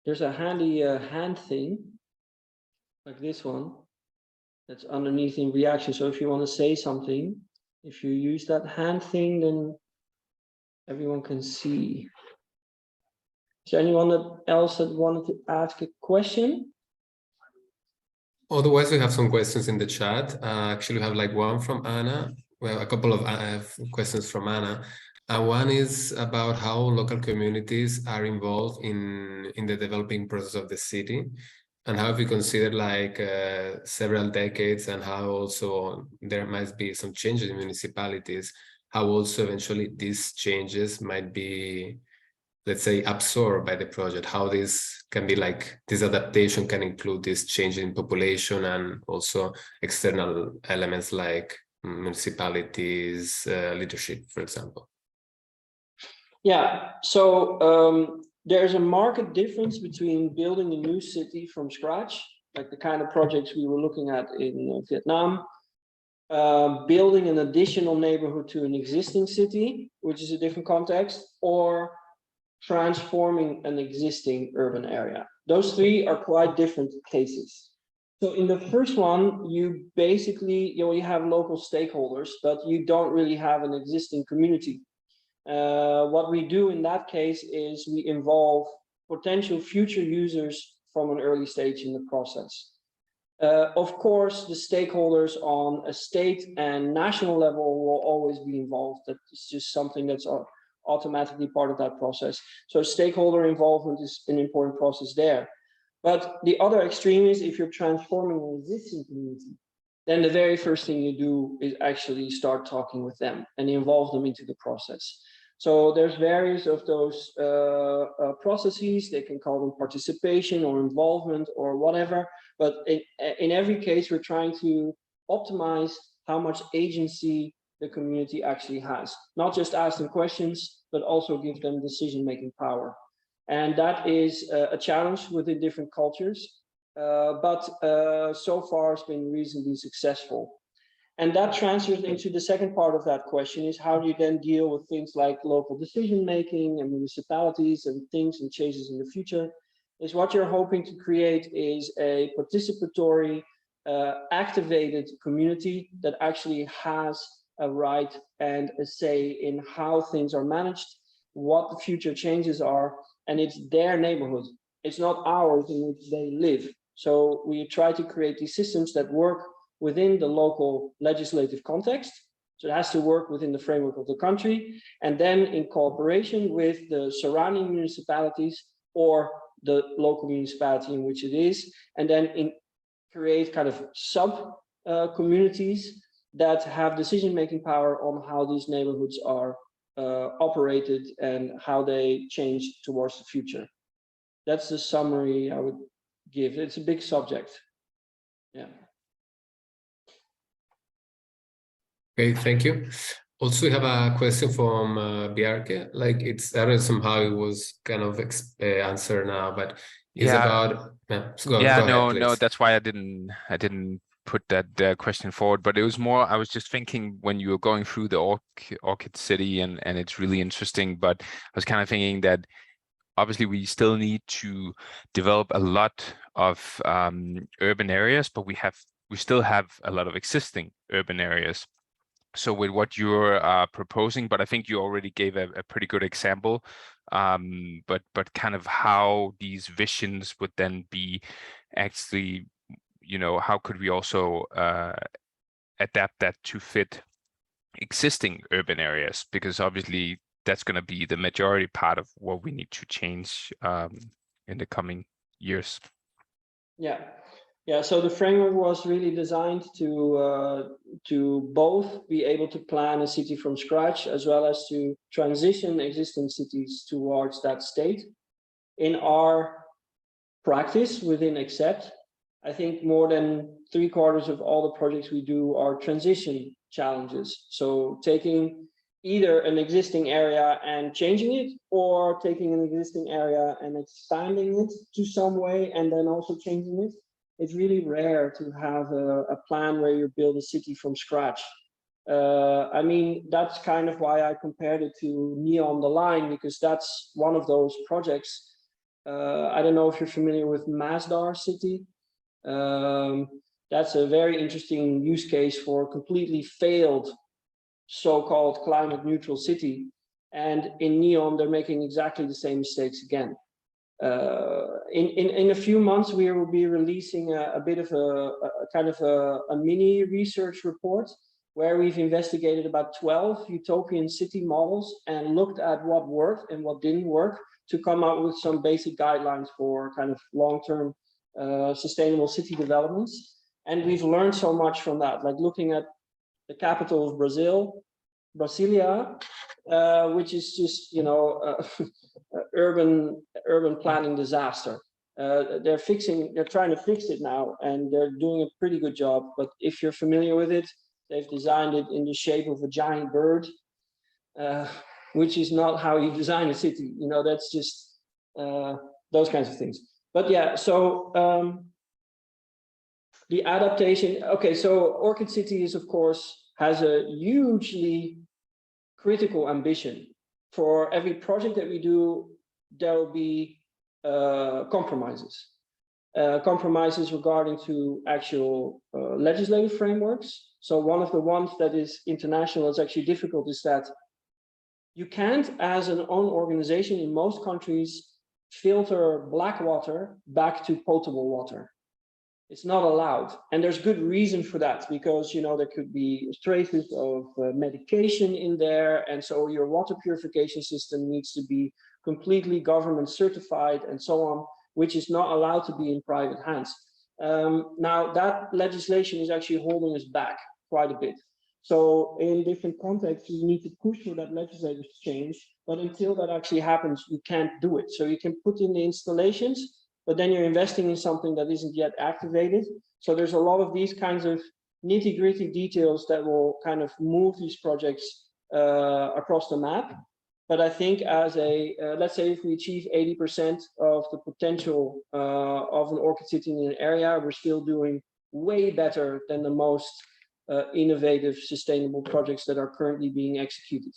There's a handy hand thing, like this one, that's underneath in reaction. So if you want to say something, if you use that hand thing, then everyone can see. Is there anyone else that wanted to ask a question? Otherwise, we have some questions in the chat. Actually, we have like one from Anna. We have a couple of questions from Anna. One is about how local communities are involved in the developing process of the city, and how we consider like several decades, and how also there might be some changes in municipalities, how also eventually these changes might be, let's say, absorbed by the project, how this can be like, this adaptation can include this change in population and also external elements like municipalities, leadership, for example. Yeah, so there's a marked difference between building a new city from scratch, like the kind of projects we were looking at in Vietnam, building an additional neighborhood to an existing city, which is a different context, or transforming an existing urban area. Those three are quite different cases. So in the first one, you basically, you have local stakeholders, but you don't really have an existing community. What we do in that case is we involve potential future users from an early stage in the process. Of course, the stakeholders on a state and national level will always be involved. That's just something that's automatically part of that process. So stakeholder involvement is an important process there. But the other extreme is if you're transforming an existing community, then the very first thing you do is actually start talking with them and involve them into the process. So there's various of those processes. They can call them participation or involvement or whatever. But in every case, we're trying to optimize how much agency the community actually has. Not just ask them questions, but also give them decision-making power. And that is a challenge within different cultures. But so far it's been reasonably successful. And that transfers into the second part of that question, is how do you then deal with things like local decision-making and municipalities and things and changes in the future? Is what you're hoping to create is a participatory, activated community that actually has a right and a say in how things are managed, what the future changes are, and it's their neighborhood. It's not ours in which they live. So we try to create these systems that work within the local legislative context. So it has to work within the framework of the country, and then in cooperation with the surrounding municipalities or the local municipality in which it is, and then create kind of sub communities that have decision-making power on how these neighborhoods are operated and how they change towards the future. That's the summary I would give. It's a big subject. Yeah. Okay, thank you. Also, we have a question from Bjarke. Like, it's, I don't know, somehow it was kind of answered now, but it's about. Go ahead, No, please. that's why I didn't put that question forward. But it was more, I was just thinking when you were going through the Orchid city, and it's really interesting. But I was kind of thinking that obviously we still need to develop a lot of urban areas, but we still have a lot of existing urban areas. So with what you're proposing, but I think you already gave a pretty good example, but kind of how these visions would then be actually, how could we also adapt that to fit existing urban areas? Because obviously that's going to be the majority part of what we need to change in the coming years. Yeah. Yeah, so the framework was really designed to both be able to plan a city from scratch, as well as to transition existing cities towards that state. In our practice within Accept, I think more than 3/4 of all the projects we do are transition challenges. So taking either an existing area and changing it, or taking an existing area and expanding it to some way and then also changing it. It's really rare to have a plan where you build a city from scratch. I mean, that's kind of why I compared it to Neon the Line, because that's one of those projects. I don't know if you're familiar with Masdar City. That's a very interesting use case for a completely failed so-called climate neutral city. And in Neon, they're making exactly the same mistakes again. In a few months, we will be releasing a bit of a mini research report where we've investigated about 12 utopian city models and looked at what worked and what didn't work to come up with some basic guidelines for kind of long-term sustainable city developments. And we've learned so much from that, like looking at the capital of Brazil, Brasilia, which is just, you know, urban planning disaster. They're trying to fix it now, and they're doing a pretty good job. But if you're familiar with it, they've designed it in the shape of a giant bird, which is not how you design a city. You know, that's just those kinds of things. But yeah, so the adaptation. Okay, so Orchid City is, of course, has a hugely critical ambition. For every project that we do, there will be compromises. Compromises regarding to actual legislative frameworks. So one of the ones that is international, is actually difficult, is that you can't, as an own organization in most countries, filter black water back to potable water. It's not allowed, and there's good reason for that, because, you know, there could be traces of medication in there, and so your water purification system needs to be completely government certified and so on, which is not allowed to be in private hands. Now that legislation is actually holding us back quite a bit. So in different contexts, you need to push for that legislative change, but until that actually happens, you can't do it. So you can put in the installations, but then you're investing in something that isn't yet activated. So there's a lot of these kinds of nitty-gritty details that will kind of move these projects across the map. But I think as a, let's say if we achieve 80% of the potential of an Orchid City in an area, we're still doing way better than the most innovative, sustainable projects that are currently being executed.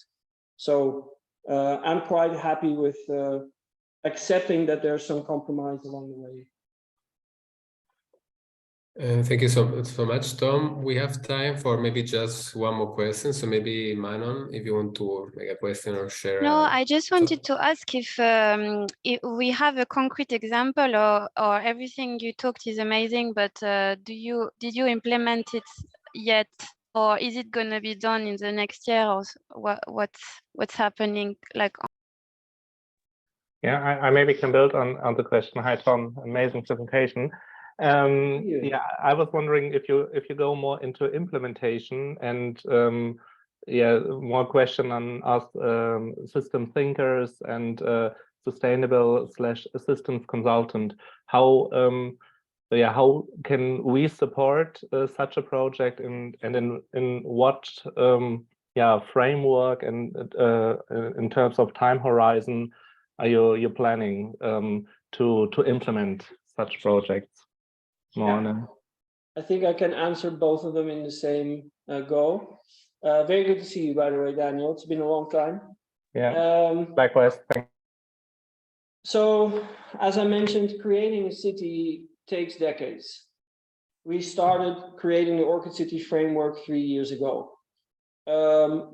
So I'm quite happy with accepting that there's some compromise along the way. Thank you so much, Tom. We have time for maybe just one more question. So maybe Manon, if you want to make a question or share. No, I just wanted to ask if we have a concrete example, or everything you talked is amazing, but did you implement it yet, or is it going to be done in the next year, or what's happening? Like, yeah, I maybe can build on the question. Hi, Tom. Amazing presentation. Yeah, I was wondering if you go more into implementation, and yeah, more question on us system thinkers and sustainable / systems consultant. How yeah, how can we support such a project, and in what yeah, framework and in terms of time horizon are you planning to implement such projects? Yeah. I think I can answer both of them in the same go. Very good to see you, by the way, Daniel. It's been a long time. Yeah, likewise. So, as I mentioned, creating a city takes decades. We started creating the Orchid City framework 3 years ago.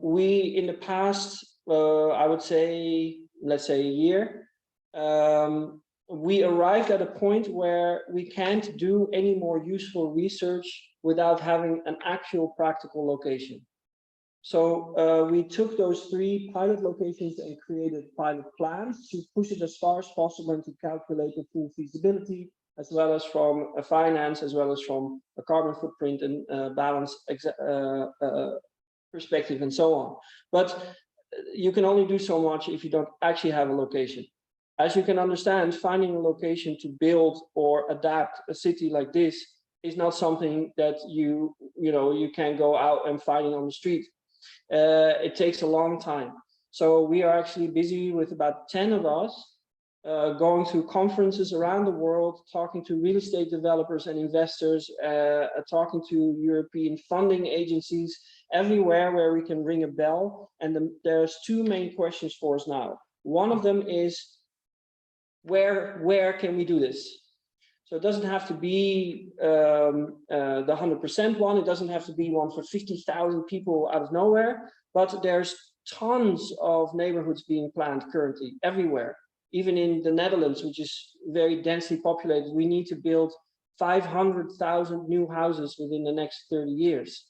We, in the past, I would say, let's say a year, we arrived at a point where we can't do any more useful research without having an actual practical location. So we took those 3 pilot locations and created pilot plans to push it as far as possible and to calculate the full feasibility, as well as from a finance, as well as from a carbon footprint and balance perspective and so on. But you can only do so much if you don't actually have a location. As you can understand, finding a location to build or adapt a city like this is not something that you can go out and find on the street. It takes a long time. So we are actually busy with about 10 of us going to conferences around the world, talking to real estate developers and investors, talking to European funding agencies, everywhere where we can ring a bell. And there's two main questions for us now. One of them is, where can we do this? So it doesn't have to be the 100% one. It doesn't have to be one for 50,000 people out of nowhere, but there's tons of neighborhoods being planned currently everywhere. Even in the Netherlands, which is very densely populated, we need to build 500,000 new houses within the next 30 years.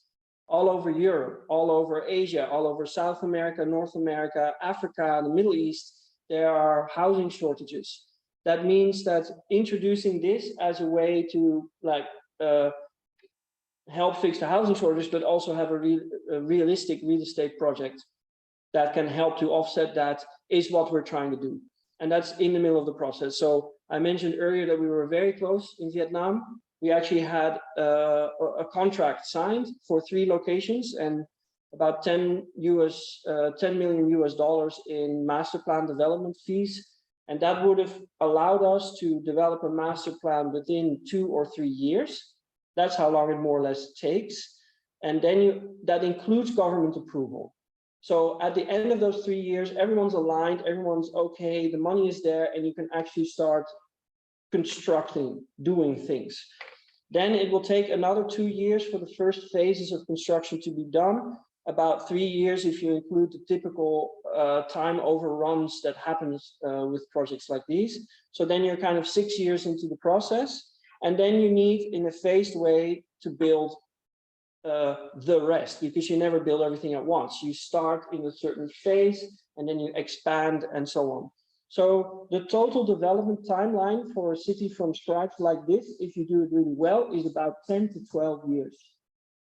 All over Europe, all over Asia, all over South America, North America, Africa, the Middle East, there are housing shortages. That means that introducing this as a way to help fix the housing shortage, but also have a realistic real estate project that can help to offset that, is what we're trying to do. And that's in the middle of the process. So I mentioned earlier that we were very close in Vietnam. We actually had a contract signed for 3 locations and about $10 million in master plan development fees. And that would have allowed us to develop a master plan within 2 or 3 years. That's how long it more or less takes. And then that includes government approval. So at the end of those 3 years, everyone's aligned, everyone's okay, the money is there, and you can actually start constructing, doing things. Then it will take another 2 years for the first phases of construction to be done. About 3 years if you include the typical time overruns that happens with projects like these. So then you're kind of 6 years into the process, and then you need, in a phased way, to build the rest, because you never build everything at once. You start in a certain phase and then you expand and so on. So the total development timeline for a city from scratch like this, if you do it really well, is about 10 to 12 years.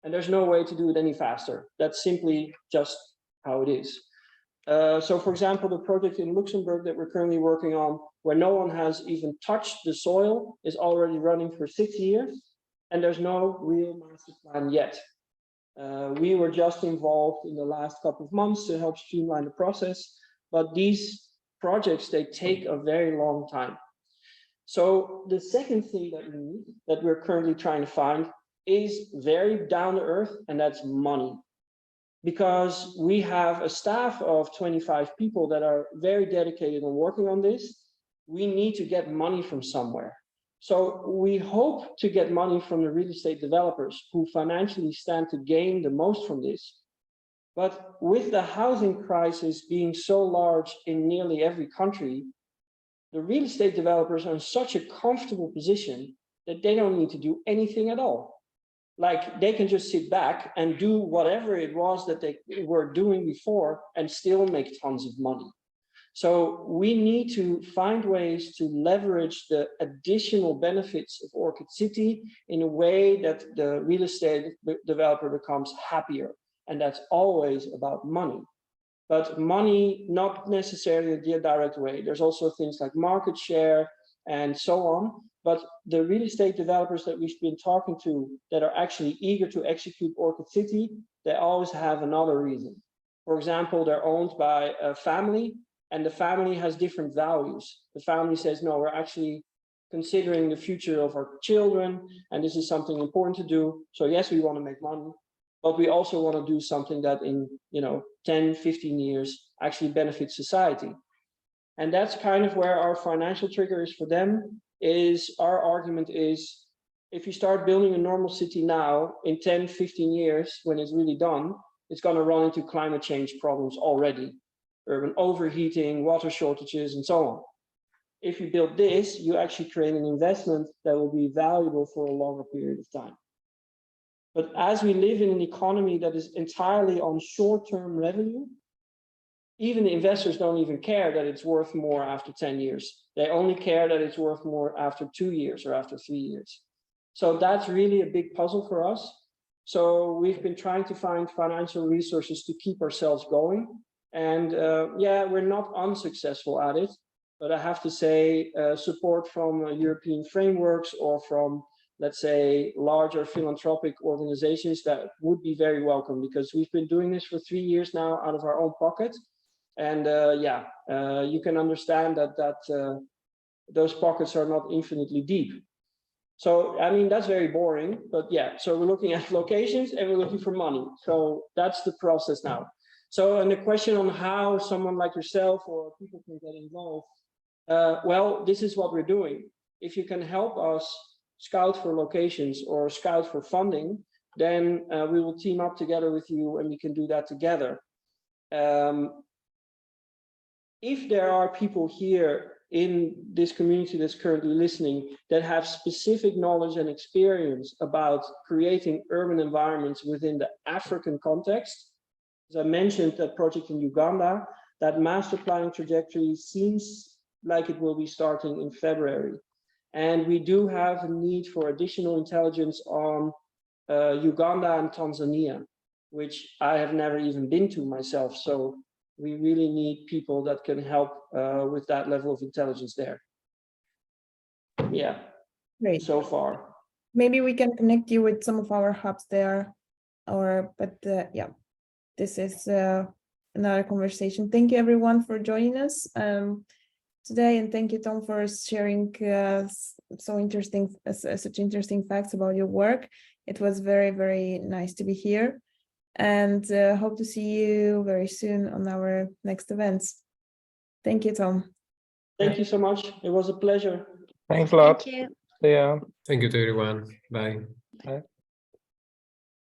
And there's no way to do it any faster. That's simply just how it is. So for example, the project in Luxembourg that we're currently working on, where no one has even touched the soil, is already running for 6 years, and there's no real master plan yet. We were just involved in the last couple of months to help streamline the process, but these projects, they take a very long time. So the second thing that we need, that we're currently trying to find, is very down to earth, and that's money. Because we have a staff of 25 people that are very dedicated on working on this, we need to get money from somewhere. So we hope to get money from the real estate developers who financially stand to gain the most from this. But with the housing crisis being so large in nearly every country, the real estate developers are in such a comfortable position that they don't need to do anything at all. Like, they can just sit back and do whatever it was that they were doing before and still make tons of money. So we need to find ways to leverage the additional benefits of Orchid City in a way that the real estate developer becomes happier. And that's always about money. But money, not necessarily the direct way. There's also things like market share and so on. But the real estate developers that we've been talking to that are actually eager to execute Orchid City, they always have another reason. For example, they're owned by a family, and the family has different values. The family says, no, we're actually considering the future of our children, and this is something important to do. So yes, we want to make money, but we also want to do something that in 10, 15 years actually benefits society. And that's kind of where our financial trigger is for them. Is our argument is, if you start building a normal city now, in 10, 15 years, when it's really done, it's going to run into climate change problems already. Urban overheating, water shortages, and so on. If you build this, you actually create an investment that will be valuable for a longer period of time. But as we live in an economy that is entirely on short-term revenue, even the investors don't even care that it's worth more after 10 years. They only care that it's worth more after 2 years or after 3 years. So that's really a big puzzle for us. So we've been trying to find financial resources to keep ourselves going. And yeah, we're not unsuccessful at it, but I have to say support from European frameworks or from, let's say, larger philanthropic organizations, that would be very welcome, because we've been doing this for 3 years now out of our own pocket. And yeah, you can understand that those pockets are not infinitely deep. So, I mean, that's very boring, but yeah, so we're looking at locations and we're looking for money. So that's the process now. So, and the question on how someone like yourself or people can get involved, well, this is what we're doing. If you can help us scout for locations or scout for funding, then we will team up together with you and we can do that together. If there are people here in this community that's currently listening that have specific knowledge and experience about creating urban environments within the African context, as I mentioned, that project in Uganda, that master planning trajectory seems like it will be starting in February. And we do have a need for additional intelligence on Uganda and Tanzania, which I have never even been to myself. So we really need people that can help with that level of intelligence there. Yeah, Great. so far. Maybe we can connect you with some of our hubs there, but yeah, this is another conversation. Thank you everyone for joining us today, and thank you, Tom, for sharing such interesting facts about your work. It was very, very nice to be here, and hope to see you very soon on our next events. Thank you, Tom. Thank you so much. It was a pleasure. Thanks a lot. Thank you. See ya. Thank you to everyone. Bye. Bye.